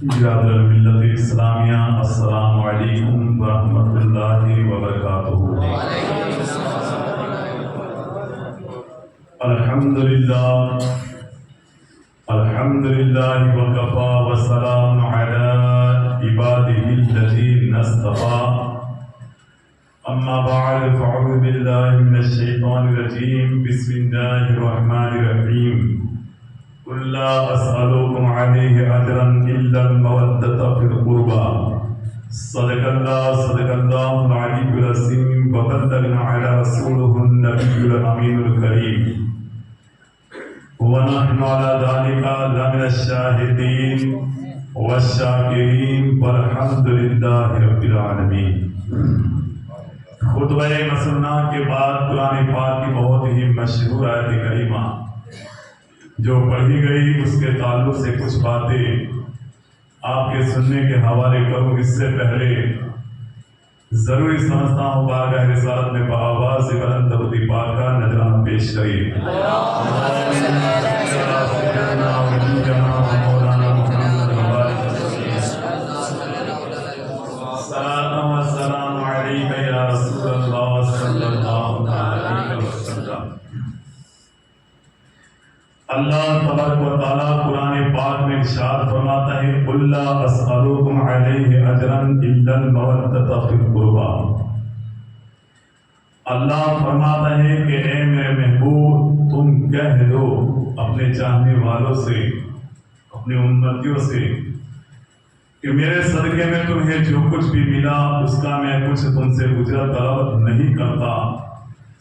برادر ملت اسلامیہ، السلام علیکم ورحمۃ اللہ وبرکاتہ۔ الحمدللہ الحمدللہ وکفا وسلام علی عبادہ الذین اصطفیٰ، اما بعد فاعوذ باللہ من الشیطان الرجیم، بسم اللہ الرحمن الرحیم۔ قل لا أسألكم عليه أجرا إلا المودة في القربى، صدق الله العلي العظيم، وبلغنا على رسوله النبي الأمين الكريم، ونحن على ذلك لمن الشاهدين والشاكرين، والحمد لله رب العالمين۔ خطبہ مسنہ کے بعد قرآن پاک کی بہت ہی مشہور آیت کریمہ جو پڑھی گئی، اس کے تعلق سے کچھ باتیں آپ کے سننے کے حوالے کروں۔ اس سے پہلے ضروری سمجھتا ہوں بارگاہ رسالت میں بآواز بلند درود پاکہ نذرانہ پیش کریے۔ صلاۃ و سلام علیک یا رسول اللہ صلی اللہ علیہ وسلم۔ اللہ تبارک و تعالیٰ قرآن پاک میں ارشاد فرماتا ہے، قل لا اسألکم علیہ اجرا الا المودۃ فی القربی۔ اللہ فرماتا ہے کہ اے میرے محبوب، تم کہہ دو اپنے چاہنے والوں سے، اپنے امتیوں سے کہ میرے صدقے میں تمہیں جو کچھ بھی ملا اس کا میں کچھ تم سے اجرت طلب نہیں کرتا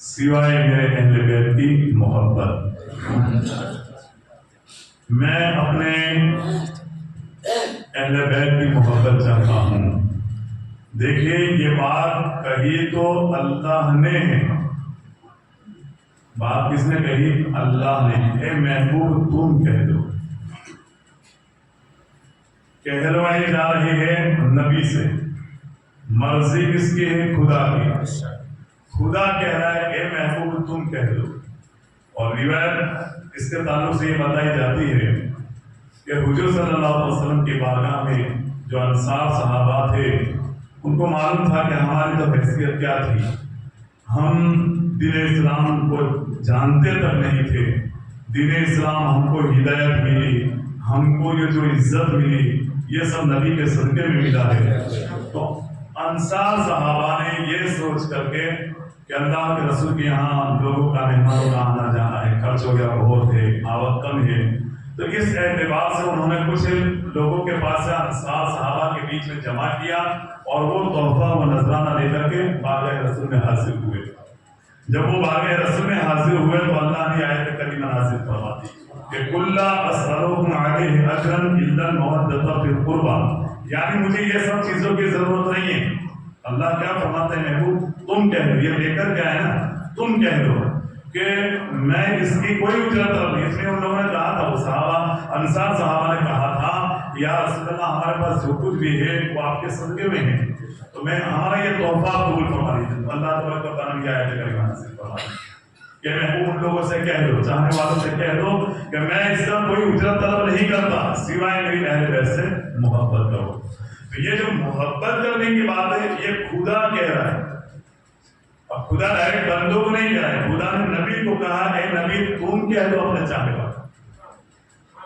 سوائے میرے اہل بیت کی محبت۔ میں اپنے اہل بیت کی محبت چاہتا ہوں۔ دیکھیے یہ بات کہی تو اللہ نے ہے، بات کس نے کہی؟ اللہ نے۔ اے محبوب تم کہہ دو، کہلوائی جا رہی ہے نبی سے، مرضی کس کی ہے؟ خدا کی۔ خدا کہہ رہا ہے اے محبوب تم کہہ دو۔ اور روایت اس کے تعلق سے یہ بتائی جاتی ہے کہ حضور صلی اللہ علیہ وسلم کی بارگاہ میں جو انصار صحابہ تھے، ان کو معلوم تھا کہ ہماری تو حیثیت کیا تھی، ہم دین اسلام کو جانتے تک نہیں تھے، دین اسلام ہم کو ہدایت ملی، ہم کو یہ جو عزت ملی یہ سب نبی کے صدقے میں ملا ہے۔ تو انصار صحابہ نے یہ سوچ کر کے کہ اللہ کے رسول کے یہاں لوگوں کا مہمانوں کا آنا جانا ہے، خرچ ہو گیا بہت ہے، آوت کم ہے، تو اس اعتبار سے انہوں نے کچھ لوگوں کے پاس سے انصار صحابہ کے بیچ میں جمع کیا اور وہ تحفہ و نذرانہ لے کر کے بارگاہ رسول میں حاضر ہوئے۔ جب وہ بارگاہ رسول میں حاضر ہوئے تو اللہ نے آیت کریمہ نازل فرما دی کہ قل لا اسألکم علیہ اجرا الا المودۃ فی القربی، یعنی مجھے یہ سب چیزوں کی ضرورت نہیں ہے۔ اللہ کیا فرماتے ہیں؟ محبوب تم کہہ دو، یہ لے کر کے آئے نا، تم کہہ دو کہ میں اس کی کوئی اجرت طلب نہیں۔ اس لیے ان لوگوں نے کہا تھا، وہ صحابہ انصار صحابہ نے کہا تھا یا رسول اللہ ہمارے پاس جو کچھ بھی ہے وہ آپ کے صدقے میں ہے، تو میں ہمارا یہ تحفہ قبول فرما لیجیے۔ اللہ تبارک و تعالیٰ نے آیت کریمہ نازل فرما دی کہ محبوب ان لوگوں سے کہہ دو، چاہنے والوں سے کہہ دو کہ میں اس کا کوئی اجرت طلب نہیں کرتا سوائے میری اہل بیت سے محبت کرو۔ تو یہ جو محبت کرنے کی بات ہے یہ خدا کہہ رہا ہے۔ اب خدا ڈائریکٹ بندوں کو نہیں کہہ رہا ہے، خدا نے نبی کو کہا اے نبی تم کہہ دو اپنے چاہنے والوں۔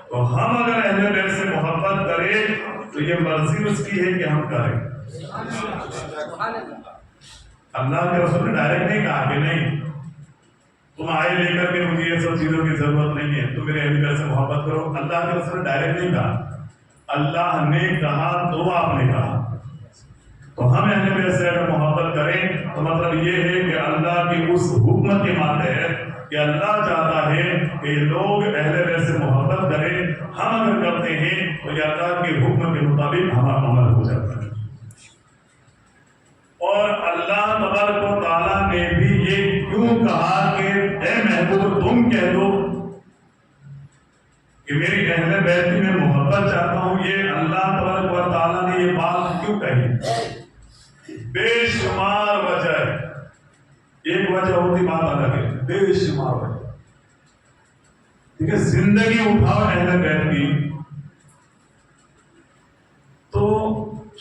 تو ہم اگر اہل بیت سے محبت کریں تو یہ مرضی اس کی ہے کہ ہم کریں۔ اللہ کے رسول نے ڈائریکٹ نہیں کہا کہ نہیں تم آئے لے کر کے مجھے یہ سب چیزوں کی ضرورت نہیں ہے، تم میرے اہل بیت سے محبت کرو۔ اللہ کے رسول نے ڈائریکٹ نہیں کہا، اللہ نے کہا تو آپ نے کہا۔ تو ہم اہل بیت سے اگر محبت کریں تو مطلب یہ ہے کہ اللہ کی اس حکمت کے ماتحت کہ اللہ چاہتا ہے کہ لوگ اہل بیت سے محبت کریں، ہم اگر کرتے ہیں تو یہ اللہ کے حکم کے مطابق ہمارا عمل ہو جاتا ہے۔ اور اللہ تبارک و تعالیٰ نے بھی یہ کیوں کہا کہ اے محبوب تم کہہ دو کہ میری اہل بیت کی میں محبت چاہتا ہوں، یہ اللہ تبارک و تعالیٰ نے یہ بات کیوں کہی؟ بے شمار وجہ ہے، ایک وجہ ہوتی بات الگ ہے، بے شمار وجہ۔ ٹھیک ہے، زندگی اٹھاؤ اہل بیت کی،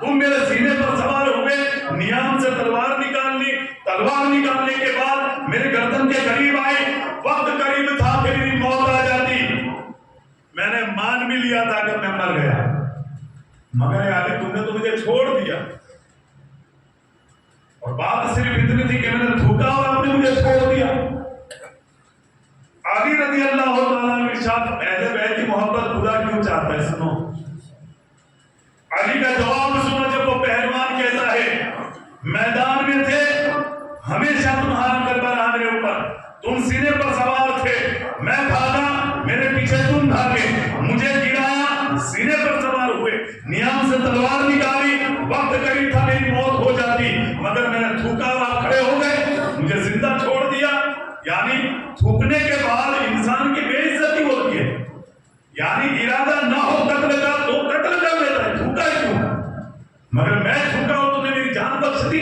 تم میرے سینے پر سوار ہوئے، نیام سے تلوار نکالنے کے بعد میرے گردن کے قریب آئے، وقت قریب تھا کہ میری موت آ جاتی، میں نے مان بھی لیا تھا کہ میں مر گیا، مگر اے علی تم نے تو مجھے چھوڑ دیا، اور بات صرف اتنی تھی کہ میں نے تھوکا اور آپ نے مجھے چھوڑ دیا۔ علی رضی اللہ تعالیٰ عنہ ارشاد، اہل بیت کی محبت خدا کیوں چاہتا ہے؟ سنو علی کا جواب سنو، جب وہ پہلوان کہتا ہے میدان میں تھے، ہمیشہ تمہارا غلبہ رہا میرے اوپر، تم سینے پر سوار تھے، میں بھاگا، میرے پیچھے تم بھاگے، مجھے گرایا، سینے پر سوار ہوئے، نیام سے تلوار نکالی، وقت قریب تھا میری موت ہو جاتی، مگر میں نے تھوکا اور آپ کھڑے ہو گئے، مجھے زندہ چھوڑ دیا۔ یعنی تھوکنے کے بعد انسان کی بے عزتی ہوتی ہے، یعنی ارادہ نہ ہو قتل کا تو قتل کر لیتا ہے، تھوکا کیوں؟ مگر میں تھوکا ہوں تو نے میری جان بخش دی۔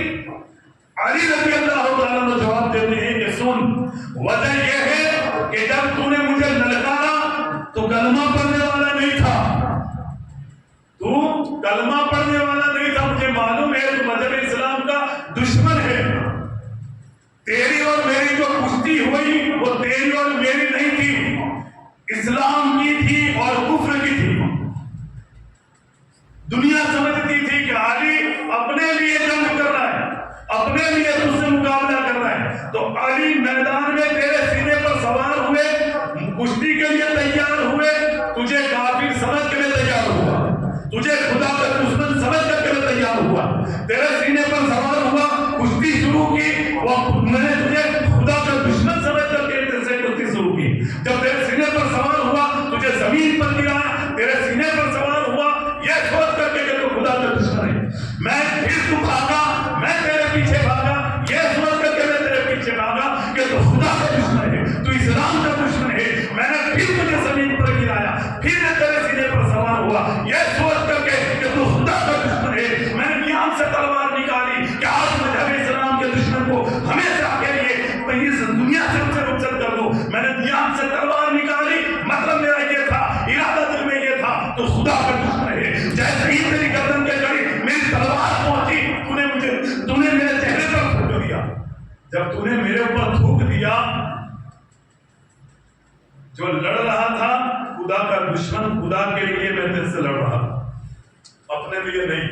علی رضی اللہ تعالیٰ عنہ جواب دیتے ہیں کہ سن، وجہ یہ ہے کہ جب تو نے مجھے للکارا تو کلمہ پڑھنے والا نہیں تھا، تو کلمہ پڑھنے والا نہیں تھا، مجھے معلوم ہے تو مذہب اسلام کا دشمن ہے، تیری اور میری جو کشتی ہوئی وہ تیری اور میری نہیں تھی، اسلام کی تھی اور کفر کی تھی۔ دنیا سمجھتی تھی کہ علی اپنے لیے جنگ کر رہا ہے، اپنے لیے تجھ سے مقابلہ کر رہا ہے، تو علی میدان میں تیرے سینے پر سوار ہوئے، کشتی کے لیے تیار ہوئے، تجھے کافر سمجھ کے لیے تیار ہوا، تجھے خدا کا دشمن سمجھ کر کے لیے تیار ہوا، تیرے سینے پر سوار ہوا، کشتی شروع کی، میں نے تجھے خدا کا دشمن سمجھ کر کے تیرے کشتی شروع کی، جب تیرے سینے پر سوار ہوا تجھے زمین پر گرایا، تیرے سینے پر سوار ہوا یہ سوچ کر کے کہ تو خدا کا دشمن ہے، میں پھر تو بھاگا، میں تیرے پیچھے بھاگا، یہ سوچ کر کے میں تیرے پیچھے بھاگا کہ تو خدا کا دشمن ہے، تو اسلام کا دشمن ہے، میں نے پھر تجھے زمین پر گرایا، پھر میں تیرے سینے پر سوار ہوا یہ سوچ کر کے کہ تو خدا کا دشمن ہے، میں نے نیام سے تلوار نکالی کہ آج مذہب اسلام کے دشمن کو ہمیشہ کے لیے اس دنیا سے رخصت کر دو، میں نے نیام سے تلوار نکالی، مطلب میرا یہ تھا، ارادہ دل میں یہ تھا تو خدا کا دشمن ہے، جیسے ہی میری گردن کے قریب میری تلوار پہنچی تو نے میرے چہرے پر تھوک دیا، جب تو نے میرے اوپر تھوک دیا، جو لڑ رہا تھا خدا کا دشمن، خدا کے لیے میں تیرے سے لڑ رہا تھا، اپنے لیے نہیں،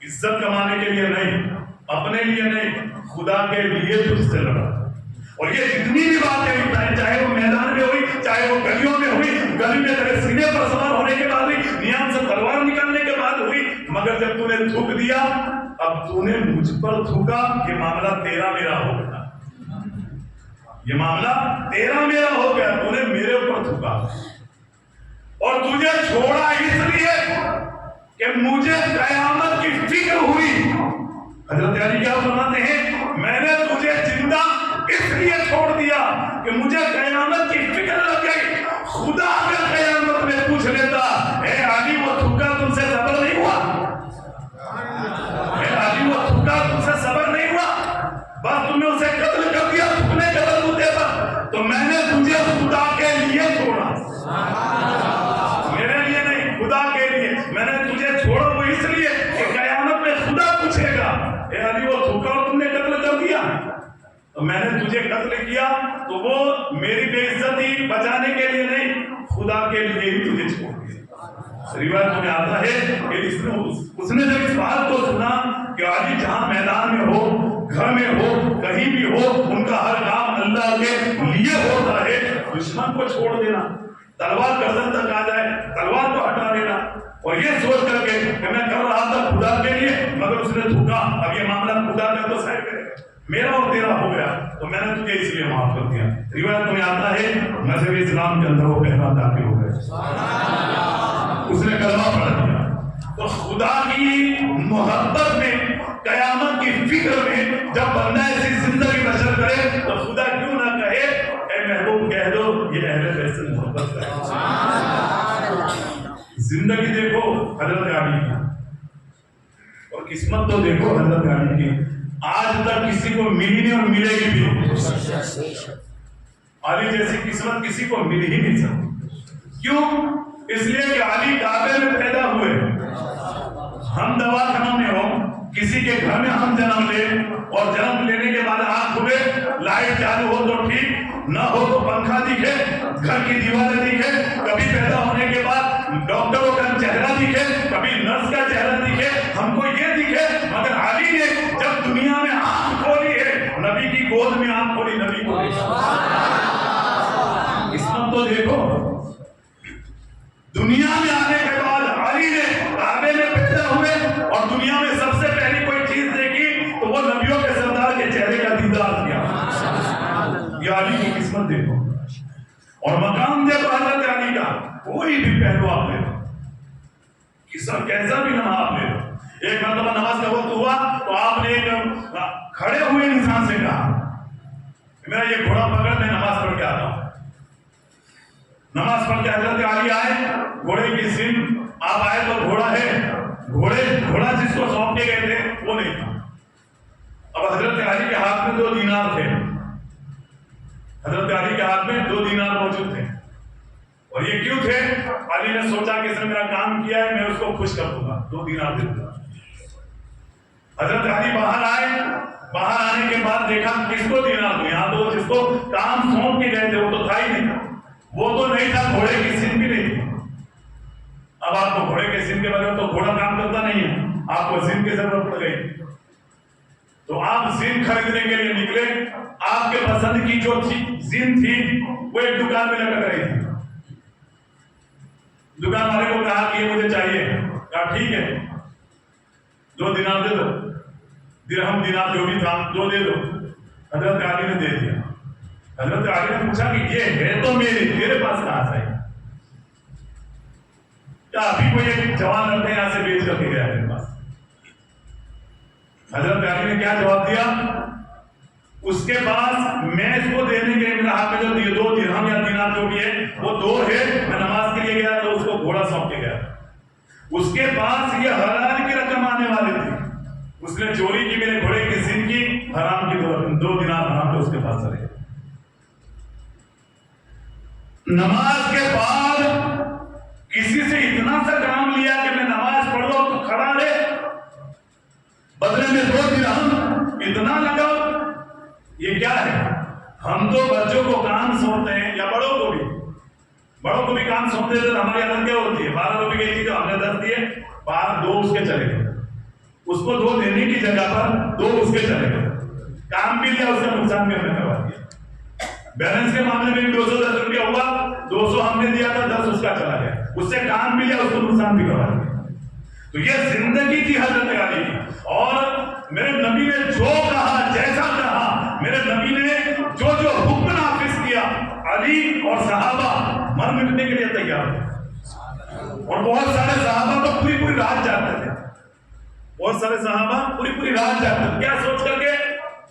عزت کمانے کے لیے نہیں، اپنے لیے نہیں، خدا کے لیے تجھ سے لڑا۔ اور یہ جتنی بھی باتیں ہوئی، چاہے وہ میدان میں ہوئی، چاہے وہ گلیوں میں ہوئی، گلی میں تیرے سینے پر سوار ہونے کے بعد ہوئی، نیام سے تلوار نکالنے کے بعد ہوئی، مگر جب تو نے تھوک دیا، اب تو نے مجھ پر تھوکا، یہ معاملہ تیرا میرا ہو گیا، یہ معاملہ تیرا میرا ہو گیا، تو نے میرے اوپر تھوکا، اور تجھے چھوڑا اس لیے کہ مجھے قیامت کی فکر ہوئی۔ حضرت علی کیا فرماتے ہیں، میں نے تجھے زندہ اس لیے چھوڑ دیا کہ مجھے قیامت کی فکر لگ گئی، خدا اگر قیامت میں پوچھ لیتا اے علی وہ تھوکا تم سے صبر نہیں ہوا، اے علی وہ تھوکا تم سے صبر نہیں ہوا، بس تم نے اسے قتل کر دیا، تم نے قتل ہوتے پر، تو میں نے تجھے خدا کے لیے چھوڑا، میرے لیے نہیں، خدا کے لیے میں نے تجھے چھوڑا، وہ اس لیے کہ قیامت میں خدا پوچھے گا اے علی وہ تھوکا اور تم نے قتل کر دیا، تو میں نے تجھے قتل کیا تو وہ میری بے عزتی بچانے کے لیے نہیں، خدا کے لیے ہی تجھے چھوڑ دیا۔ روایت میں آتا ہے کہ اس نے جب اس بات کو سنا کہ علی جہاں میدان میں ہو، گھر میں ہو، کہیں بھی ہو، ان کا ہر کام اللہ کے لیے ہوتا ہے، دشمن کو چھوڑ دینا، تلوار گردن تک آ جائے تلوار کو ہٹا دینا، اور یہ سوچ کر کے کہ میں کر رہا تھا خدا کے لیے، مگر اس نے تھوکا، اب یہ معاملہ خدا کا تو سائے کرے گا، میرا اور تیرا ہو گیا تو میں نے تجھے اس لیے معاف کر دیا۔ روایت میں آتا ہے مذہب اسلام کے اندر وہ کلمہ داخل ہو گئے، اس نے کلمہ پڑھ دیا، تو خدا کی محبت میں، قیامت کی فکر میں جب بندہ ایسی زندگی بسر کرے تو خدا کیوں نہ کہے اے محبوب کہہ دو یہ اہل بیت سے محبت کرے۔ زندگی دیکھو حضرت علی کی، اور قسمت تو دیکھو حضرت علی کی، آج تک کسی کو ملی نہیں اور ملے گی بھی نہیں، علی جیسی قسمت کسی کو مل ہی نہیں سکتی، کیوں؟ اس لیے کہ علی کعبے میں پیدا ہوئے، ہم دواخانوں میں ہو, کسی کے گھر میں ہم جنم لے اور جنم لینے کے بعد آنکھ کھلے, لائٹ چالو ہو تو ٹھیک, نہ ہو تو پنکھا دکھے, گھر کی دیواریں دکھے, کبھی پیدا ہونے کے بعد ڈاکٹروں کا چہرہ دکھے, کبھی نرس کا چہرہ دکھے, ہم کو یہ دکھے, مگر علی نے جب دنیا میں آنکھ کھولی ہے, نبی کی گود میں آنکھ کھولی, نبی کو قسمت تو دیکھو. دنیا میں آنے کے بعد علی نے کعبے میں پیدا ہوئے اور دنیا میں سب سے پہلی کوئی چیز دیکھی تو وہ نبیوں کے سردار کے چہرے کا دیدار کیا. یہ علی کی قسمت دیکھو اور مقام دیکھو حضرت علی کا. کوئی بھی پہلو آپ لے لو, کیسا بھی نماز آپ لے لو. ایک مرتبہ نماز کا وقت ہوا تو آپ نے ایک کھڑے ہوئے انسان سے کہا, میرا یہ گھوڑا پکڑ, میں نماز پڑھ کے آتا ہوں. نماز پڑھ کے حضرت علی آئے, گھوڑے کی سن آپ آئے تو گھوڑا ہے, گھوڑا جس کو سونپ کے گئے تھے وہ نہیں تھا. اب حضرت علی کے ہاتھ میں 2 دینار تھے, حضرت علی کے ہاتھ میں 2 دینار موجود تھے. اور یہ کیوں تھے؟ علی نے سوچا کہ اس نے میرا کام کیا ہے, میں اس کو خوش کر دوں گا, 2 دینار دے دوں گا. حضرت علی باہر آئے, باہر آنے کے بعد دیکھا کس کو دینار دوں, یہاں تو جس کو کام سونپ کے گئے تھے وہ تو تھا ہی نہیں, وہ تو نہیں تھا, گھوڑے کی سن بھی نہیں تھی. اب آپ کو گھوڑے کے سن کے بغیر تو گھوڑا کام کرتا نہیں ہے, آپ کو سن کی ضرورت پڑ گئی تو آپ سن خریدنے کے لیے نکلے. آپ کے پسند کی جو سن تھی وہ ایک دکان میں لٹک رہی تھی. دکان والے کو کہا کہ یہ مجھے چاہیے. کہا ٹھیک ہے 2 دینار دے دو, درہم دینار جو بھی تھا 2 دے دو. حضرت علی نے دے دیا. حضرت علی نے پوچھا کہ یہ ہے تو میرے پاس کہاں سے ہے؟ کیا ابھی کوئی ایک جوان لڑکا یہاں سے بیچ کر کے گیا میرے پاس؟ حضرت علی نے کیا جواب دیا؟ اس کے پاس میں اس کو دینے کے لیے میرا ہاتھ میں جو 2 درہم یا دینار جو بھی ہے وہ 2 ہے, میں نماز کے لیے گیا تو اس کو گھوڑا سونپ کے گیا. اس کے پاس یہ حلال کی رقم آنے والی تھی, اس نے چوری کی میرے گھوڑے کی سن کی, حرام کی 2 دینار حرام کے اس کے پاس رہے. نماز کے بعد کسی سے اتنا سا کام لیا کہ میں نماز پڑھوں تو کھڑا رہے, بدلے میں 2 درہم اتنا لگا. یہ کیا ہے؟ ہم تو بچوں کو کام سونپتے ہیں یا بڑوں کو بھی کام سونپتے تھے. ہماری عادت کیا ہوتی ہے, 12 روپے کی چیز ہم نے 10 دیے, 2 اس کے چلے گئے. اس کو 2 دینے کی جگہ پر 2 اس کے چلے گئے. کام بھی لیا, اس کا نقصان بھی ہم نے کروا دیا. بیلنس کے معاملے میں 210 روپیہ ہوا, 200 ہم نے دیا تھا, 10 اس کا چلا گیا. اس سے کام بھی لیا, اس کو نقصان بھی کروا دیا. تو یہ زندگی تھی حضرت علی کی. اور میرے نبی نے جو کہا, جیسا کہا, میرے نبی نے جو حکم نافذ کیا, علی اور صحابہ مر مٹنے کے لیے تیار تھے. اور بہت سارے صحابہ تو پوری رات جاگتے تھے, بہت سارے صحابہ پوری رات جاگتے تھے. کیا سوچ کر کے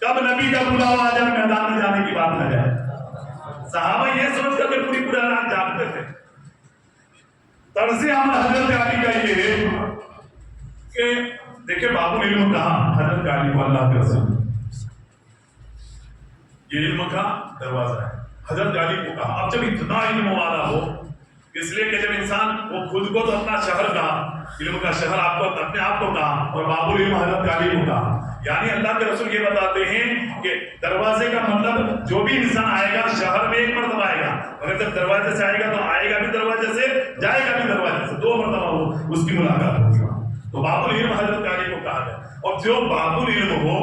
کب نبی کا بلاوا آ جائے, میدان میں جانے کی بات نہ جائے. صحابہ یہ سوچ کر کے پوری رات جاگتے تھے. طرز عمل حضرت علی کا یہ ہے کہ دیکھیں باب العلم کہاں, حضرت علی کو اللہ کے رسول, یہ علم کا دروازہ ہے. حضرت علی کو کہا. اب جب اتنا علم والا ہو, اس لیے کہ جب انسان وہ خود کو تو اپنا شہر کہا, علم کا شہر آپ کو اپنے آپ کو کہا, اور باب العلم حضرت علی کو کہا. یعنی اللہ کے رسول یہ بتاتے ہیں کہ دروازے کا مطلب جو بھی انسان آئے گا شہر میں 1 مرتبہ آئے گا, اگر جب دروازے سے آئے گا تو آئے گا بھی دروازے سے, جائے گا بھی دروازے سے, 2 مرتبہ ہو اس کی ملاقات ہوگی. تو باب العلم حضرت علی کو کہا گیا. اور جو باب العلم ہو,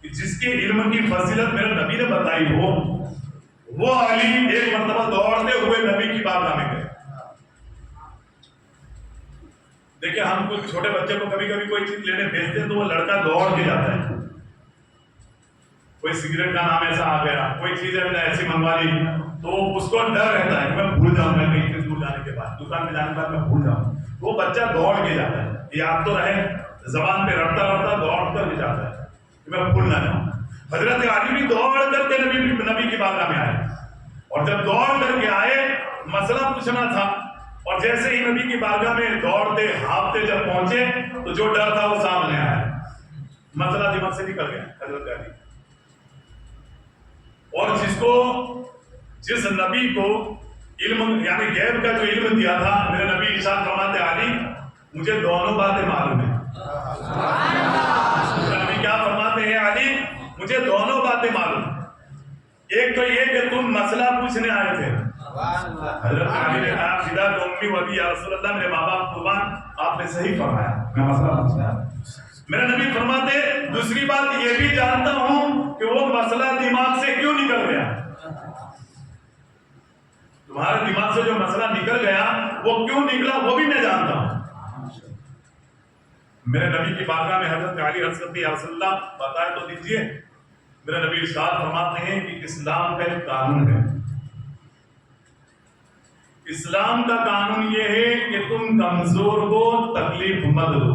جس کے علم کی فضیلت میرے نبی نے بتائی ہو, وہ علی 1 مرتبہ دوڑتے ہوئے نبی کی بارگاہ میں گئے. دیکھیں ہم کچھ چھوٹے بچے کو کبھی کوئی چیز لینے بھیجتے ہیں تو وہ لڑکا دوڑ کے جاتا ہے. کوئی سگریٹ کا نام ایسا آ گیا, کوئی چیز ایسی منگوا لی, تو اس کو ڈر رہتا ہے کہ میں بھول جاؤں گا, کہیں سے دور جانے کے بعد, دکان میں جانے کے بعد میں بھول جاؤں. وہ بچہ دوڑ کے جاتا ہے, یاد تو رہے, زبان پہ رٹتا دوڑ کر کے جاتا ہے کہ میں بھول نہ جاؤں. حضرت علی بھی دوڑ کر کے نبی کی بارگاہ میں آئے, اور جب دوڑ کر کے آئے مسئلہ پوچھنا تھا, اور جیسے ہی نبی کی بارگاہ میں دوڑتے ہانپتے جب پہنچے تو جو ڈر تھا وہ سامنے آیا, مسئلہ دماغ سے نکل گیا حضرت علی. اور جس نبی کو علم یعنی غیب کا جو علم دیا تھا, میرے نبی ارشاد فرماتے علی مجھے دونوں باتیں معلوم ہیں. حضرت علی نے کہا فداک امی و ابی یا رسول اللہ، میرے ماں باپ قربان، آپ نے صحیح فرمایا، میں مسئلہ پوچھا۔ میرے نبی فرماتے دوسری بات یہ بھی جانتا ہوں کہ وہ مسئلہ دماغ سے کیوں نکل گیا، تمہارے دماغ سے جو مسئلہ نکل گیا وہ کیوں نکلا وہ بھی میں جانتا ہوں۔ میرے نبی کی بارگاہ میں حضرت علی عرض کرتے یا رسول اللہ بتائے تو دیجئے۔ میرے نبی ارشاد فرماتے ہیں کہ اسلام کا ایک قانون ہے، اسلام کا قانون یہ ہے کہ تم کمزور کو تکلیف مت دو۔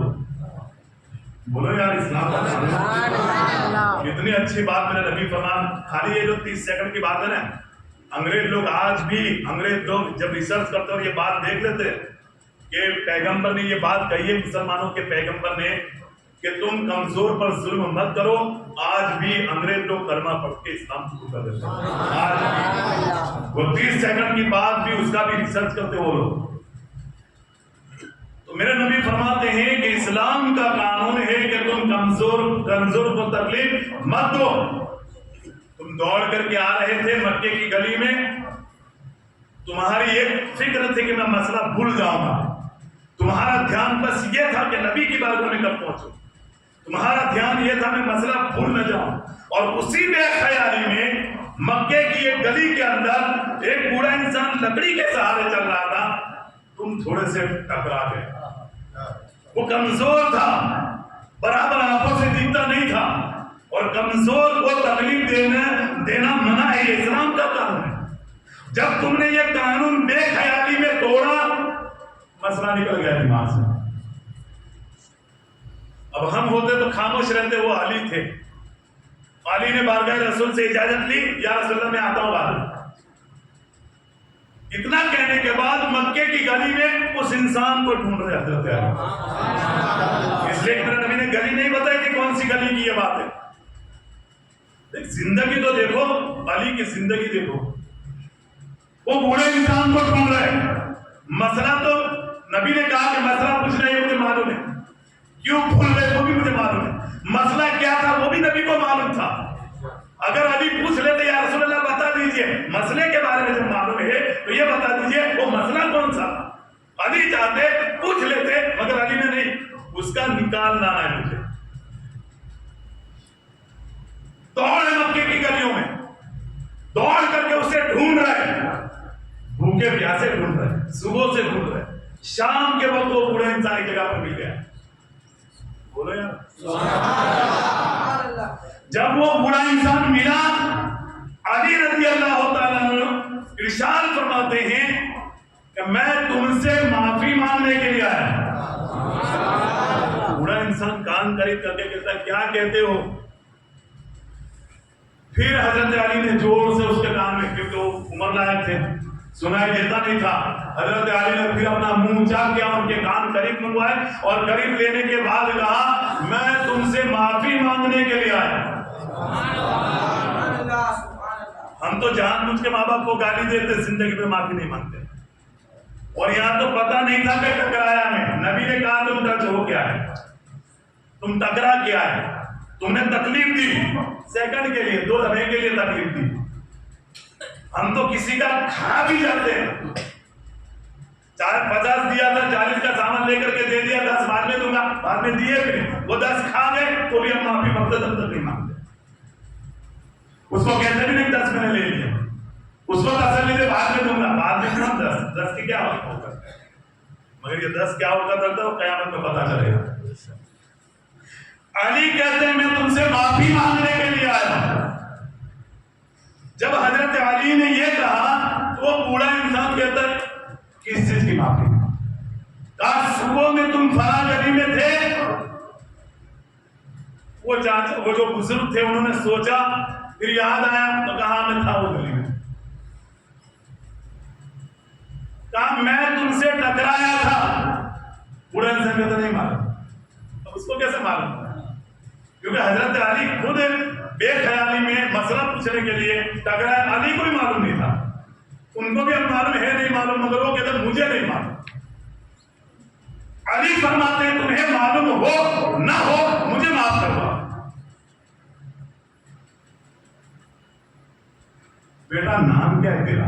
بولو یار اسلام کا قانون کتنی اچھی بات میرے نبی فرمان۔ خالی یہ جو 30 سیکنڈ کی بات ہے نا، انگریز لوگ آج بھی انگریز لوگ جب ریسرچ کرتے اور یہ بات دیکھ لیتے کہ پیغمبر نے یہ بات کہی ہے مسلمانوں کے پیغمبر نے کہ تم کمزور پر ظلم مت کرو، آج بھی انگریز لوگ کلمہ پڑھ کے اسلام قبول کر دیتے ہیں۔ آج بھی وہ 30 سیکنڈ کی بات بھی اس کا بھی ریسرچ کرتے وہ لوگ۔ تو میرے نبی فرماتے ہیں کہ اسلام کا قانون ہے کہ تم کمزور کو تکلیف مت دو۔ تم دوڑ کر کے آ رہے تھے مکے کی گلی میں، تمہاری ایک فکر تھی کہ میں مسئلہ بھول جاؤں گا، تمہارا دھیان بس یہ تھا کہ نبی کی بارگاہ میں کب پہنچوں، تمہارا دھیان یہ تھا میں مسئلہ بھول نہ جاؤں، اور اسی بے خیالی میں مکے کی ایک گلی کے اندر ایک بوڑھا انسان لکڑی کے سہارے چل رہا تھا، تم تھوڑے سے ٹکرا گئے۔ وہ کمزور تھا، برابر آنکھوں سے دکھتا نہیں تھا، اور کمزور کو تکلیف دینا منع ہے، یہ اسلام کا قانون ہے۔ جب تم نے یہ قانون بے خیالی میں توڑا، مسئلہ نکل گیا دماغ سے۔ اب ہم ہوتے تو خاموش رہتے، وہ علی تھے، علی نے بارگاہ رسول سے اجازت لی، یا رسول اللہ میں آتا ہوں بعد۔ اتنا کہنے کے بعد مکے کی گلی میں اس انسان کو ڈھونڈ رہے حضرت علی، اس لیے کہ میرے نبی نے گلی نہیں بتائی کہ کون سی گلی کی یہ بات ہے۔ ایک زندگی تو دیکھو، علی کی زندگی دیکھو، وہ بوڑھے انسان کو ڈھونڈ رہے۔ مسئلہ تو نبی نے کہا کہ مسئلہ پوچھ رہے مجھے معلوم ہے، کیوں بھول رہے وہ بھی مجھے معلوم ہے، مسئلہ کیا تھا وہ بھی نبی کو معلوم تھا۔ اگر علی پوچھ لیتے یا رسول اللہ بتا دیجئے مسئلے کے بارے میں جب معلوم ہے تو یہ بتا دیجئے وہ مسئلہ کون سا تھا، علی چاہتے پوچھ لیتے، مگر علی نے نہیں، اس کا نکالنا ہے مجھے۔ دوڑ مکے کی گلیوں میں دوڑ کر کے اسے ڈھونڈ رہے، بھوکے پیاسے ڈھونڈ رہے، صبح سے ڈھونڈ رہے، شام کے وقت وہ بوڑھا انسان ایک جگہ پر مل گیا۔ بولو یار جب وہ بوڑھا انسان ملا، علی رضی اللہ تعالیٰ عنہ ارشاد فرماتے ہیں کہ میں تم سے معافی مانگنے کے لیے آیا۔ بوڑھا انسان کان قریب کر کے کہتا ہے کیا کہتے ہو؟ پھر حضرت علی نے زور سے اس کے کان میں، کیونکہ وہ عمر لائق تھے، سنائی دیتا نہیں تھا، حضرت علی نے پھر اپنا منہ اونچا کیا، ان کے کان قریب منگوائے، اور قریب لینے کے بعد کہا میں تم سے معافی مانگنے کے لیے آیا۔ ہم تو جان بوجھ کے ماں باپ کو گالی دیتے، زندگی میں معافی نہیں مانگتے، اور یہاں تو پتہ نہیں تھا کہ ٹکرایا میں، نبی نے کہا تم ٹچ ہو کیا ہے، تم ٹکرا کیا ہے، تم نے تکلیف دی، سیکنڈ کے لیے 2 لمحے کے لیے تکلیف دی۔ ہم تو کسی کا کھا بھی جاتے ہیں، چاہے 50 دیا تھا، 40 کا سامان لے کر کے دے دیا، 10 بعد میں دوں گا، بعد میں دیے پھر وہ 10 کھا گئے تو بھی ہم معافی مانگتے، تب تک نہیں مانگتے۔ اس کو کہتے بھی نہیں 10 میں نے لے لیا، اس کو تسلی دے بعد میں دوں گا، بعد میں کیوں 10 کی کیا ہوگا، مگر یہ 10 کیا ہوگا کرتا وہ قیامت میں پتا چلے گا۔ علی کہتے ہیں میں تم سے معافی مانگنے کے لیے آیا۔ جب حضرت علی نے یہ کہا تو وہ بوڑھا انسان کہتا ہے کس چیز کی معافی؟ کہا صبح میں تم فلاں گلی میں تھے۔ وہ جو بزرگ تھے انہوں نے سوچا، پھر یاد آیا تو کہا میں تھا وہ گلی میں، کہا میں تم سے ٹکرایا تھا۔ بوڑھا انسان کہتا نہیں معلوم۔ اب اس کو کیسے معلوم؟ کیونکہ حضرت علی خود بے خیالی میں مسئلہ پوچھنے کے لیے ٹکرایا، علی کو بھی معلوم نہیں تھا، ان کو بھی اب معلوم ہے نہیں معلوم، مگر وہ کہتے مجھے نہیں معلوم۔ علی فرماتے ہیں تمہیں معلوم ہو نہ ہو مجھے معاف کروا۔ بیٹا نام کیا ہے تیرا؟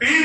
3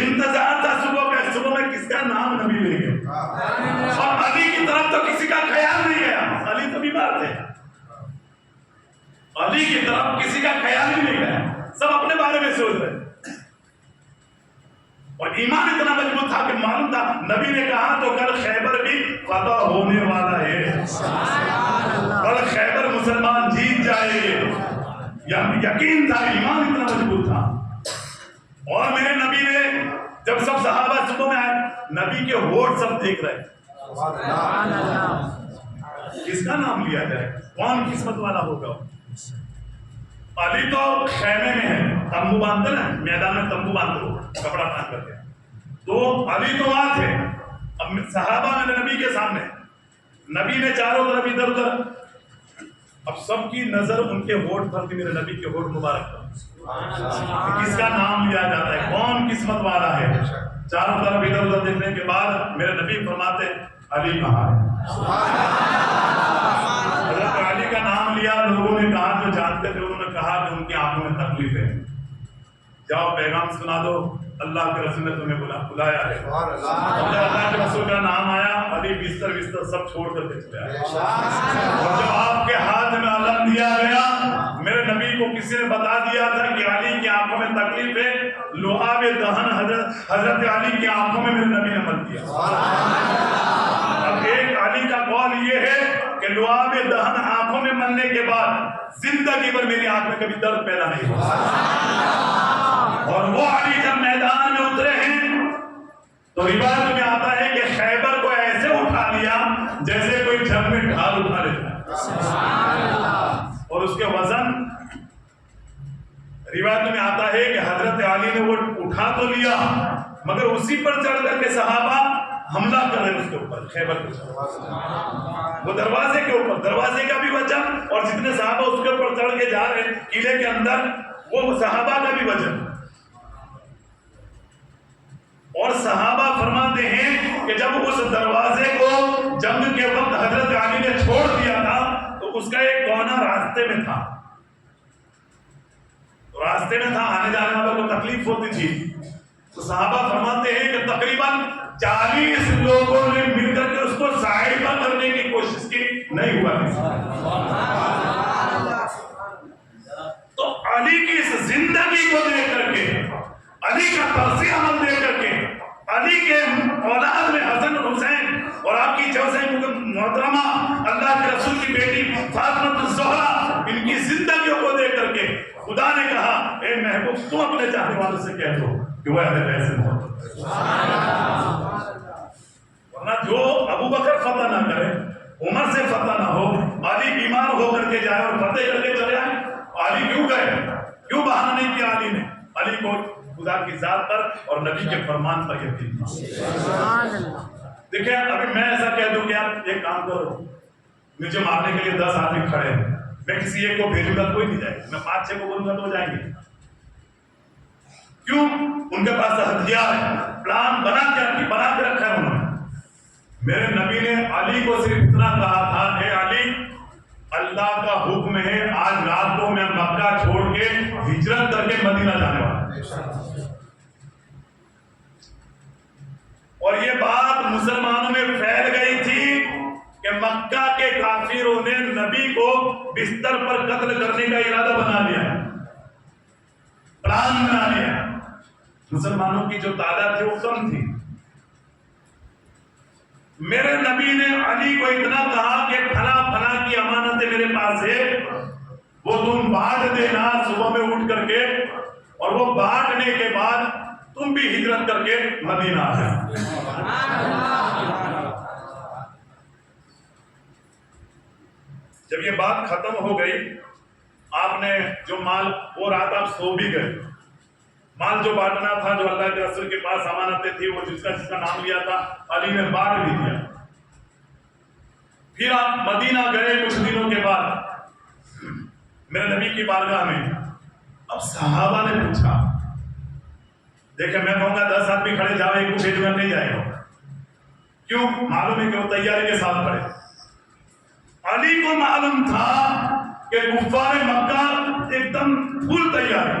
انتظار تھا صبح میں کس کا نام نبی لے گئے، اور علی کی طرف تو کسی کا خیال نہیں گیا، علی تو بیمار تھے، علی کی طرف کسی کا خیال ہی نہیں گیا، سب اپنے بارے میں سوچ رہے، اور ایمان اتنا مضبوط تھا کہ معلوم تھا نبی نے کہا تو کل خیبر بھی فتح ہونے والا ہے، کل خیبر مسلمان جیت جائے گے، یقین تھا، ایمان اتنا مضبوط تھا۔ اور میرے نبی نے جب سب صحابہ صبح میں آئے، نبی کے ہونٹ سب دیکھ رہے، کس کا نام لیا جائے، کون قسمت والا ہوگا۔ علی تو خیمے میں ہے، تمبو باندھتے نا، میدان میں تمبو باندھتے کپڑا پہن کر کے، تو علی تو وہاں تھے، اب صحابہ میرے نبی کے سامنے، نبی نے چاروں طرف ادھر ادھر، اب سب کی نظر ان کے ہونٹ پر تھی، میرے نبی کے ہونٹ مبارک پر، کس کا نام لیا جاتا ہے، کون قسمت والا ہے۔ چاروں طرف ادھر ادھر دیکھنے کے بعد میرے نبی فرماتے علی کہاں ہے، حضرت علی کا نام لیا، لوگوں نے کہا جو جانتے تھے انہوں نے کہا کہ ان کی آنکھوں میں تکلیف ہے، جاؤ پیغام سنا دو، اللہ کے رسول نے تمہیں بلایا ہے۔ جب اللہ کے رسول کا نام آیا، علی بستر سب چھوڑ کر کے چلے آئے، اور جب آپ کے ہاتھ میں علم دیا گیا، میرے نبی کو کسی نے بتا دیا تھا کہ علی کی آنکھوں میں تکلیف ہے، لعاب دہن حضرت علی کی آنکھوں میں میرے نبی نے مت دیا۔ اب ایک علی کا قول یہ ہے کہ لعاب دہن آنکھوں میں ملنے کے بعد زندگی بھر میری آنکھ میں کبھی درد پیدا نہیں ہوا، اور وہ علی جب میدان میں اترے ہیں تو روایت میں آتا ہے کہ خیبر کو ایسے اٹھا لیا جیسے کوئی جھگ میں ڈھال اٹھا لیتا ہے، اور اس کے وزن، روایت میں آتا ہے کہ حضرت علی نے وہ اٹھا تو لیا مگر اسی پر چڑھ کر کے صحابہ حملہ کر رہے ہیں اس کے اوپر، خیبر کے اوپر، وہ دروازے کے اوپر، دروازے کا بھی وزن، اور جتنے صحابہ اس کے اوپر چڑھ کے جا رہے ہیں قلعے کے اندر، وہ صحابہ کا بھی وزن، اور صحابہ فرماتے ہیں کہ جب اس دروازے کو جنگ کے وقت حضرت علی نے چھوڑ دیا تھا تو اس کا ایک کونا راستے میں تھا، آنے جانے والوں کو تکلیف ہوتی تھی، تو صحابہ فرماتے ہیں کہ تقریباً 40 لوگوں نے مل کر کے اس کو صاحبہ کرنے کی کوشش کی، نہیں ہوا۔ تو علی کی اس زندگی کو دیکھ کر کے، علی کا طرز عمل دیکھ کر کے، علی کے اولاد میں حسن حسین اور آپ کی جوزین محترمہ اللہ کے رسول کی بیٹی فاطمہ الزہرا، ان کی زندگیوں کو دیکھ کر کے خدا نے کہا اے محبوب تم اپنے چاہنے والوں سے کہہ دو کہ وہ اہل بیت سے محبت، ورنہ جو ابو بکر فتح نہ کرے، عمر سے فتح نہ ہو، علی بیمار ہو کر کے جائے اور فتح کر کے چلے آئے، علی کیوں گئے، کیوں بہانہ نہیں کیا علی نے؟ علی کو خدا کی ذات پر اور نبی کے فرمان پر یقین تھا۔ دیکھیں ابھی میں ایسا کہہ دوں کہ آپ ایک کام کرو، مجھے مارنے کے لیے 10 آدمی کھڑے ہیں، میں کسی ایک کو بھیجوں گا کوئی نہیں جائے گا، میں 5-6 کو بولوں گا تو جائیں گے، کیوں؟ ان کے پاس ہتھیار ہے، پلان بنا کے رکھا ہے انہوں نے۔ میرے نبی نے علی کو صرف اتنا کہا تھا اے علی اللہ کا حکم ہے آج رات کو میں مکہ چھوڑ کے ہجرت کر کے مدینہ جانے والا، اور یہ بات مسلمانوں میں پھیل گئی تھی کہ مکہ کے کافروں نے نبی کو بستر پر قتل کرنے کا ارادہ بنا لیا، پلان بنا لیا۔ مسلمانوں کی جو تعداد تھی وہ کم تھی، میرے نبی نے علی کو اتنا کہا کہ فلاں کی امانتیں میرے پاس ہے، وہ تم بانٹ دینا صبح میں اٹھ کر کے، اور وہ بانٹنے کے بعد تم بھی ہجرت کر کے مدینہ آ جانا۔ جب یہ بات ختم ہو گئی، آپ نے جو مال وہ رات آپ سو بھی گئے، مال جو بانٹنا تھا، جو اللہ کے رسول کے پاس امانتیں تھی، وہ جس کا نام لیا تھا علی نے بانٹ بھی دیا۔ پھر آپ مدینہ گئے کچھ دنوں کے بعد میرے نبی کی بارگاہ میں، اب صحابہ نے پوچھا، دیکھیں میں کہوں گا 10 آدمی کھڑے جاؤ، ایک کو بھیجوں گا نہیں جائے گا، کیوں؟ معلوم ہے کہ وہ تیاری کے ساتھ کھڑے۔ علی کو معلوم تھا کہ کفار مکہ ایک دم فل تیار ہے،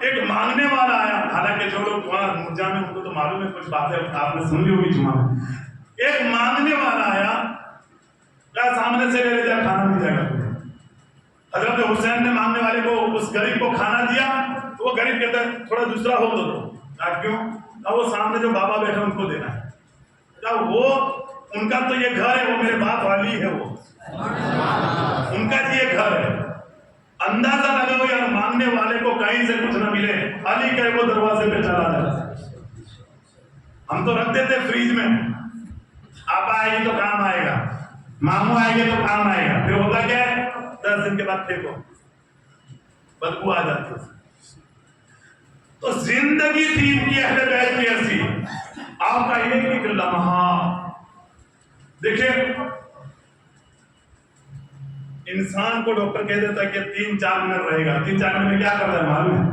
ایک مانگنے والا آیا. حالانکہ جو لوگ وہاں مرجا میں ان کو تو معلوم ہے کچھ باتیں آپ نے سن لی ہوگی جمعہ میں. ایک مانگنے والا آیا, کیا سامنے سے لے جا, کھانا مل جائے گا. حضرت حسین نے مانگنے والے کو, اس غریب کو کھانا دیا تو وہ غریب کہتا ہے تھوڑا دوسرا ہو تو دو. کیوں؟ وہ سامنے جو بابا بیٹھے ان کو دینا ہے. وہ ان کا تو یہ گھر ہے, وہ میرے باپ والی ہے, وہ ان کا یہ گھر ہے. اندازہ لگاؤ یار, مانگنے والے کو کہیں سے کچھ نہ ملے, علی کہے وہ دروازے پہ چلا جائے. ہم تو رکھ دیتے فریج میں, آپ آئے گی تو کام آئے گا, ماموں آئے گے تو کام آئے گا. پھر ہوتا کیا ہے, 10 دن کے بعد پھینکو, بدبو آ جاتی ہے. تو زندگی تھی ان کی اہل بیت کی ایسی. آپ کا ایک لمحہ دیکھیں, انسان کو ڈاکٹر کہہ دیتا ہے کہ 3-4 منٹ رہے گا. 3-4 منٹ میں کیا کرتا ہے معلوم ہے؟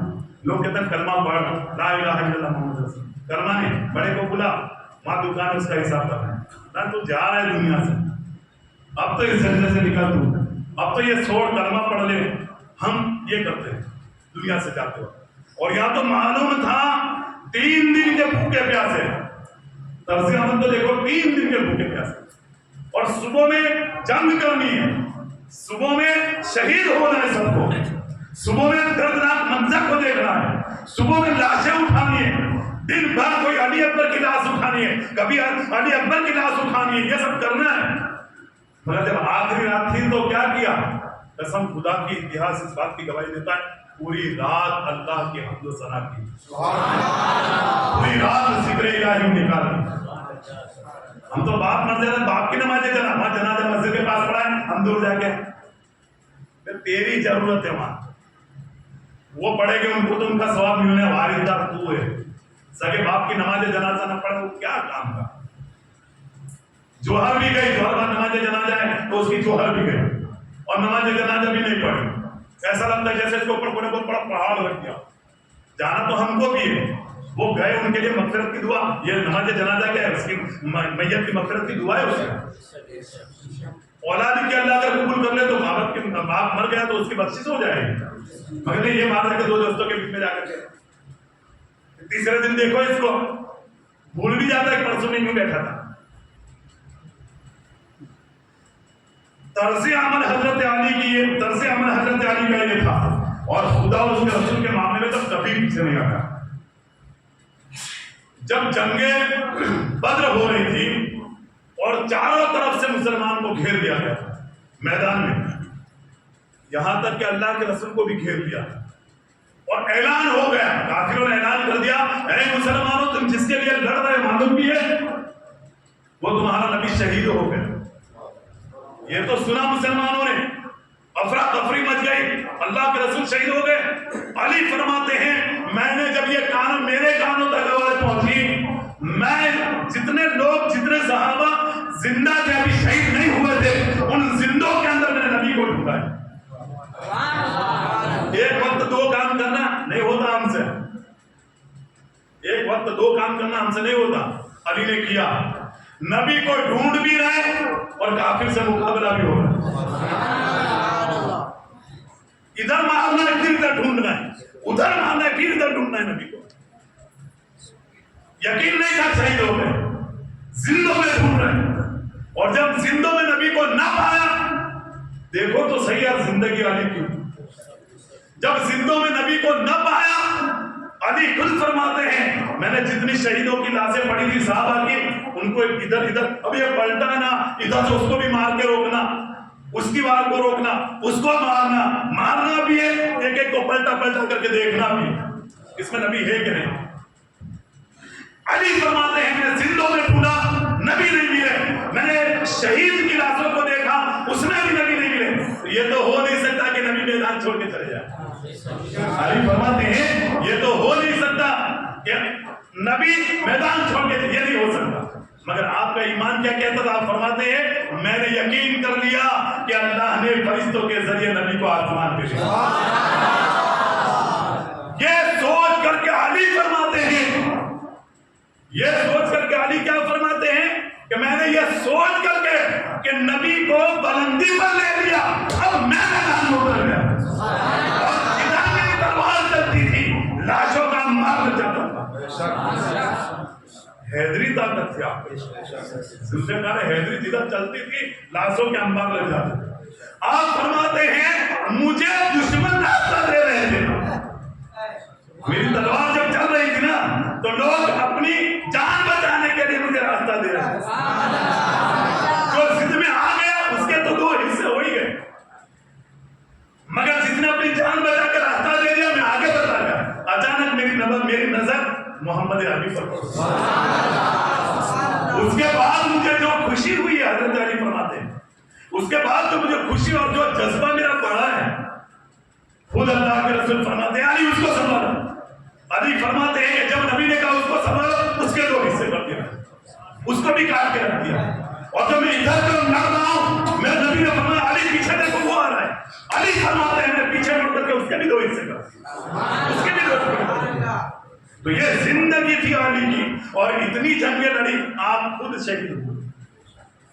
لوگ کہتے ہیں کلمہ پڑھ, لا الہ الا اللہ محمد رسول. کلمہ نہیں, بڑے کو بلا, وہاں دکان اس کا حساب کرنا ہے. تو جا رہا ہے دنیا سے, اب تو اس جنت سے نکل تو, اب تو یہ چھوڑ, کلمہ پڑھ لے. ہم یہ کرتے ہیں دنیا سے جاتے ہو. اور یہاں تو معلوم تھا 3 دن کے بھوکے پیاسے. طرز عمل تو دیکھو, 3 دن کے بھوکے پیاسے. اور صبح میں جنگ کرنی ہے, صبح میں شہید ہونا ہے سب کو, صبح میں دردناک منظر کو دیکھنا ہے, صبح میں لاشیں اٹھانی ہے, دن بھر کوئی علی اکبر کی لاش اٹھانی ہے, کبھی علی اکبر کی لاش اٹھانی ہے, یہ سب کرنا ہے. مگر جب آخری رات تھی تو کیا کیا؟ قسم خدا کی, اتہاس اس بات کی گواہی دیتا ہے, پوری رات اللہ کی حمد و ثنا کی, پوری رات ذکر الہی نکالی. ہم تو باپ مر جاتے, باپ کی نماز جنازہ مسجد کے پاس پڑھا ہے, ہم دور جا کے, تیری ضرورت ہے وہاں, وہ پڑھے گے ان کو تو ان کا ثواب نہیں ہونے, وارث دار تو ہے. سگے باپ کی نماز جنازہ نہ پڑھے وہ کیا کام کا. جوہر بھی گئی, جوہر بعد نماز جنازہ ہے تو اس کی جوہر بھی گئی, اور نماز جنازہ بھی نہیں پڑھی. ایسا لگتا ہے جیسے اس کو اوپر کونے کو بڑا پہاڑ رکھ دیا. جانا تو ہم کو بھی ہے, وہ گئے, ان کے لیے مغفرت کی دعا. یہ نماز جنازہ کیا ہے؟ اس کی میت کی مغفرت کی دعا ہے. اس کا اولاد کی اللہ اگر قبول کر لے تو باپ مر گیا تو اس کی بخشش ہو جائے گی. مگر نہیں, یہ مار رہا کہ 2 دوستوں کے بیچ میں جا کر کے تیسرے دن دیکھو اس کو بھول بھی جاتا ہے کہ پرسوں میں کیوں بیٹھا تھا. طرز عمل حضرت علی کی, یہ طرز عمل حضرت علی کا یہ تھا, اور خدا اور اس کے رسول کے معاملے میں تب کبھی پیچھے نہیں ہٹا. جب جنگیں بدر ہو رہی تھی اور چاروں طرف سے مسلمان کو گھیر دیا گیا میدان میں, یہاں تک کہ اللہ کے رسول کو بھی گھیر دیا, اور اعلان ہو گیا, کافروں نے اعلان کر دیا, اے مسلمانوں تم جس کے لیے لڑ رہے معلوم بھی ہے وہ تمہارا نبی شہید ہو گیا. یہ تو سنا مسلمانوں نے, افراتفری مچ گئی, اللہ کے رسول شہید ہو گئے. علی فرماتے ہیں میں نے جب یہ کان میرے کانوں تک آواز پہنچی, میں جتنے لوگ, جتنے صحابہ زندہ تھے ابھی شہید نہیں ہوئے تھے, ان زندوں کے اندر میں نے نبی کو ڈھونڈا ہے. ایک وقت 2 کام کرنا نہیں ہوتا ہم سے, ایک وقت 2 کام کرنا ہم سے نہیں ہوتا. علی نے کیا, نبی کو ڈھونڈ بھی رہے اور کافر سے مقابلہ بھی ہو رہا. ادھر مارنا ہے پھر ادھر ڈھونڈنا ہے, ادھر مارنا ہے پھر ادھر ڈھونڈنا ہے. نبی کو یقین نہیں تھا شہید ہو گئے, زندوں میں ڈھونڈ رہے, اور جب زندوں میں نبی کو نہ پایا, دیکھو تو صحیح ہے زندگی علی کی, جب زندوں میں نبی کو نہ پایا, علی خود فرماتے ہیں میں نے جتنی شہیدوں کی لاشیں پڑی تھی صحابہ کی, ان کو ادھر اب یہ پلٹانا, ادھر سے اس کو بھی مار کے روکنا, اس کی وار کو روکنا, اس کو مارنا بھی ہے, ایک ایک کو پلٹا کر کے دیکھنا بھی, اس میں نبی ہے کہ نہیں. علی فرماتے ہیں میں نے زندوں میں ڈھونڈا, نبی نہیں ملے, میں نے شہید کی لاشوں کو دیکھا, اس میں بھی نبی نہیں ملے. یہ تو ہو نہیں سکتا کہ نبی میدان چھوڑ کے چلے جائے. علی فرماتے ہیں یہ تو ہو نہیں سکتا کہ نبی میدان چھوڑ کے, یہ نہیں ہو سکتا. مگر آپ کا ایمان کیا کہتا تھا؟ آپ فرماتے ہیں میں نے یقین کر لیا کہ اللہ نے فرشتوں کے ذریعے نبی کو آسمان پہ بھیجا. یہ سوچ کر کے علی فرماتے ہیں, یہ سوچ کر کے علی کیا فرماتے ہیں کہ میں نے یہ سوچ کر کے کہ نبی کو بلندی پر لے لیا, اب میں میدان میں اتر گیا. اور ادھر میری تلوار چلتی تھی, طاقت تھی آپ ذوالفقار حیدری جدھر چلتی تھی لاشوں کے انبار لگ جاتے تھے. آپ فرماتے ہیں مجھے دشمن راستہ دے رہے تھے, میری تلوار جب چل رہی تھی نا تو لوگ اپنی جان بچانے کے لیے مجھے راستہ دے رہے تھے. جو ضد میں آ گیا اس کے تو دو حصے ہو ہی گئے, مگر جس نے اپنی جان بچا کے راستہ دے دیا میں آگے بڑھتا گیا. اچانک میری نظر محمد عربی پر پڑی. اس کے بعد مجھے جو خوشی ہوئی ہے حضرت علی فرماتے ہیں, اس کے بعد جو مجھے خوشی اور جو جذبہ میرا بڑھا ہے, خود اللہ کے رسول فرماتے ہیں علی اس کو سنبھالو. علی فرماتے ہیں کہ جب نبی نے کہا اس کو سنبھالو, اس کے دو حصے کر دیا, اس کو بھی کاٹ کے رکھ دیا. اور جب میں ادھر کو لڑ رہا ہوں میرے نبی نے فرمایا علی پیچھے دیکھو وہ آ رہا ہے. علی فرماتے ہیں میں پیچھے مڑ کر کے اس کے بھی دو حصے کر دیا, اس کے بھی دو حصے کر دیا. تو یہ زندگی تھی علی کی, اور اتنی جنگیں لڑی آپ خود شہید ہوئے.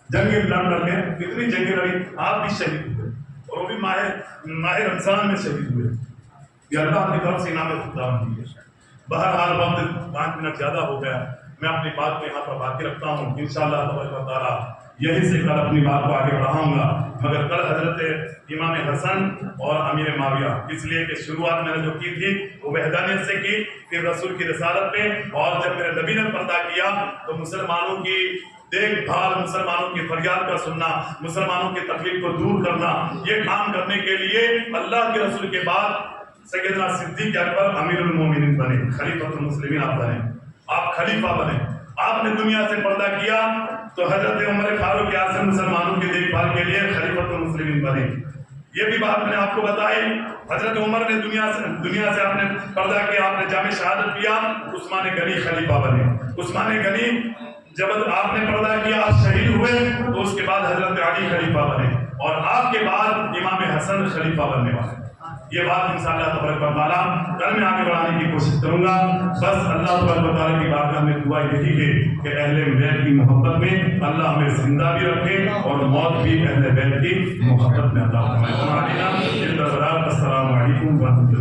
جنگیں لڑ کے اتنی جنگیں لڑی آپ بھی شہید ہوئے, اور وہ بھی ماہ رمضان میں شہید ہوئے. یہ اللہ کی طرف سے انعام خدا دی ہے. بہرحال وقت 5 منٹ زیادہ ہو گیا, میں اپنی بات کو یہاں پر باقی رکھتا ہوں. انشاءاللہ تبارک و تعالیٰ یہی سے کل اپنی بات کو آگے بڑھاؤں گا. مگر کل حضرت امام حسن اور امیر معاویہ, اس لیے کہ شروعات میں نے جو کی تھی وہ وحدانیت سے کی, پھر رسول کی رسالت پہ, اور جب میرے نبی نے پردہ کیا تو مسلمانوں کی دیکھ بھال, مسلمانوں کی فریاد کا سننا, مسلمانوں کی تکلیف کو دور کرنا, یہ کام کرنے کے لیے اللہ کے رسول کے بعد سیدنا صدیق اکبر امیر المومنین بنے, خلیفۃ المسلمین آپ بنے, آپ خلیفہ بنے. آپ نے دنیا سے پردہ کیا تو حضرت عمر فاروق اعظم مسلمانوں کی دیکھ بھال کے لیے خلیفۃ المسلمین بنے. یہ بھی بات میں نے آپ کو بتائی. حضرت عمر نے دنیا سے آپ نے پردہ کیا, آپ نے جامع شہادت کیا, عثمان غنی خلیفہ بنے. عثمان غنی جب آپ نے پردہ کیا, آپ شہید ہوئے, تو اس کے بعد حضرت علی خلیفہ بنے, اور آپ کے بعد امام حسن خلیفہ بننے والے. یہ بات انشاءاللہ تبارک و تعالیٰ کل میں آگے بڑھانے کی کوشش کروں گا. بس اللہ تبارک و تعالیٰ کی بارگاہ میں دعا یہی ہے کہ اہل بیت کی محبت میں اللہ ہمیں زندہ بھی رکھے, اور موت بھی اہل بیت کی محبت میں اللہ ہمیں. السلام علیکم ورحمۃ اللہ.